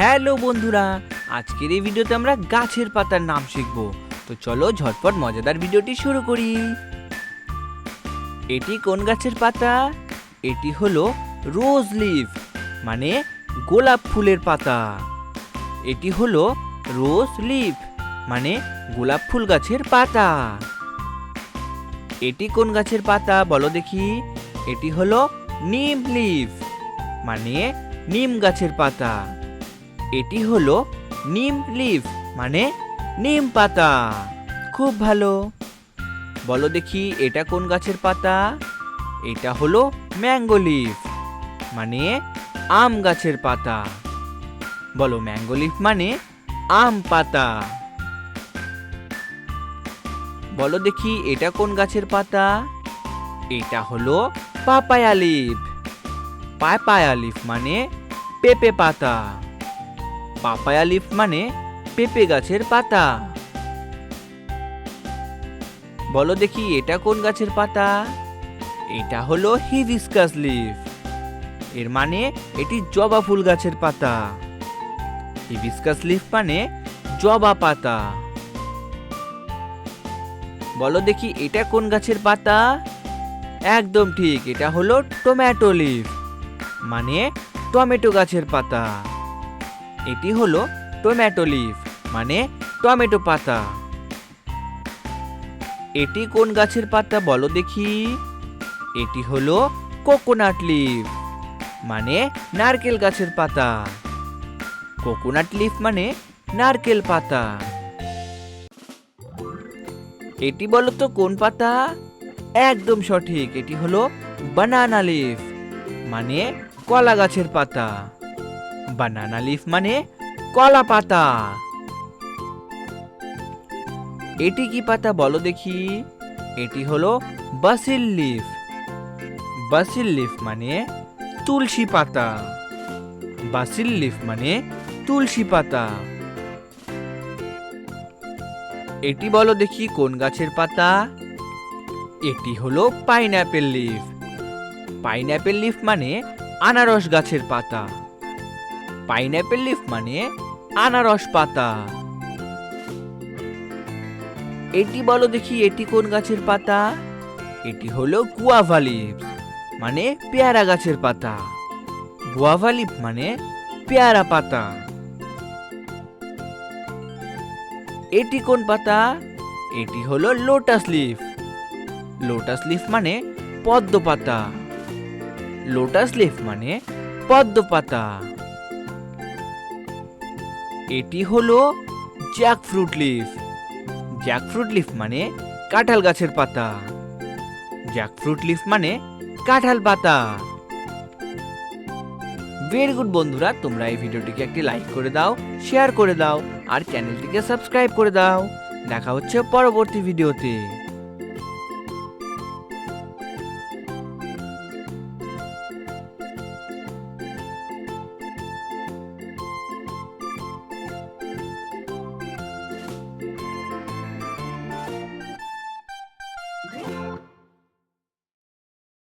Hello বন্ধুরা, আজকের এই ভিডিওতে আমরা গাছের পাতার নাম শিখব। তো চলো ঝটপট মজাদার ভিডিওটি শুরু করি। এটি কোন গাছের পাতা? এটি হলো রোজ লিফ, মানে গোলাপ ফুলের পাতা। এটি হলো রোজ লিফ, মানে গোলাপ ফুল গাছের পাতা। এটি কোন গাছের পাতা বলো দেখি? এটি হলো নিম লিফ, মানে নিম গাছের পাতা। এটি হলো নিম লিফ, মানে নিম পাতা। খুব ভালো। বলো দেখি এটা কোন গাছের পাতা? এটা হলো ম্যাঙ্গো লিফ, মানে আম গাছের পাতা। বলো ম্যাঙ্গো লিফ মানে আম পাতা। বলো দেখি এটা কোন গাছের পাতা? এটা হলো পাপায়া লিফ। পাপায়া লিফ মানে পেঁপে পাতা। পাপায়া লিফ মানে পেঁপে গাছের পাতা। বলো দেখি এটা কোন গাছের পাতা? এটা হলো হিবিস্কাস লিফ, এর মানে এটি জবা ফুল গাছের পাতা। হিবিস্কাস লিফ মানে জবা পাতা। বলো দেখি এটা কোন গাছের পাতা? একদম ঠিক, এটা হলো টমেটো লিফ, মানে টমেটো গাছের পাতা। এটি হলো টমেটো লিফ, মানে টমেটো পাতা। এটি কোন গাছের পাতা বলো দেখি? এটি হলো কোকোনাট লিফ, মানে নারকেল গাছের পাতা। কোকোনাট লিফ মানে নারকেল পাতা। এটি বলো তো কোন পাতা? একদম সঠিক, এটি হলো বানানা লিফ, মানে কলা গাছের পাতা। বানানা লিফ মানে কলা পাতা। এটি কি পাতা বলো দেখি? এটি হলো বাসিল লিফ। বাসিল লিফ মানে তুলসী পাতা। বাসিল লিফ মানে তুলসী পাতা। এটি বলো দেখি কোন গাছের পাতা? এটি হলো পাইনঅ্যাপেল লিফ। পাইনঅ্যাপেল লিফ মানে আনারস গাছের পাতা। পাইনঅ্যাপেল লিফ মানে আনারস পাতা। এটি বলো দেখি এটি কোন গাছের পাতা? এটি হলো গুয়াভা লিফ, মানে পেয়ারা গাছের পাতা। গুয়াভা লিফ মানে পেয়ারা পাতা। এটি কোন পাতা? এটি হলো লোটাস লিফ। লোটাস লিফ মানে পদ্ম পাতা। লোটাস লিফ মানে পদ্ম পাতা। এটি হলো জ্যাকফ্রুট লিফ। জ্যাকফ্রুট লিফ মানে কাঁঠাল গাছের পাতা। জ্যাকফ্রুট লিফ মানে কাঁঠাল পাতা। ভেরি গুড বন্ধুরা, তোমরা এই ভিডিওটিকে একটি লাইক করে দাও, শেয়ার করে দাও আর চ্যানেলটিকে সাবস্ক্রাইব করে দাও। দেখা হচ্ছে পরবর্তী ভিডিওতে।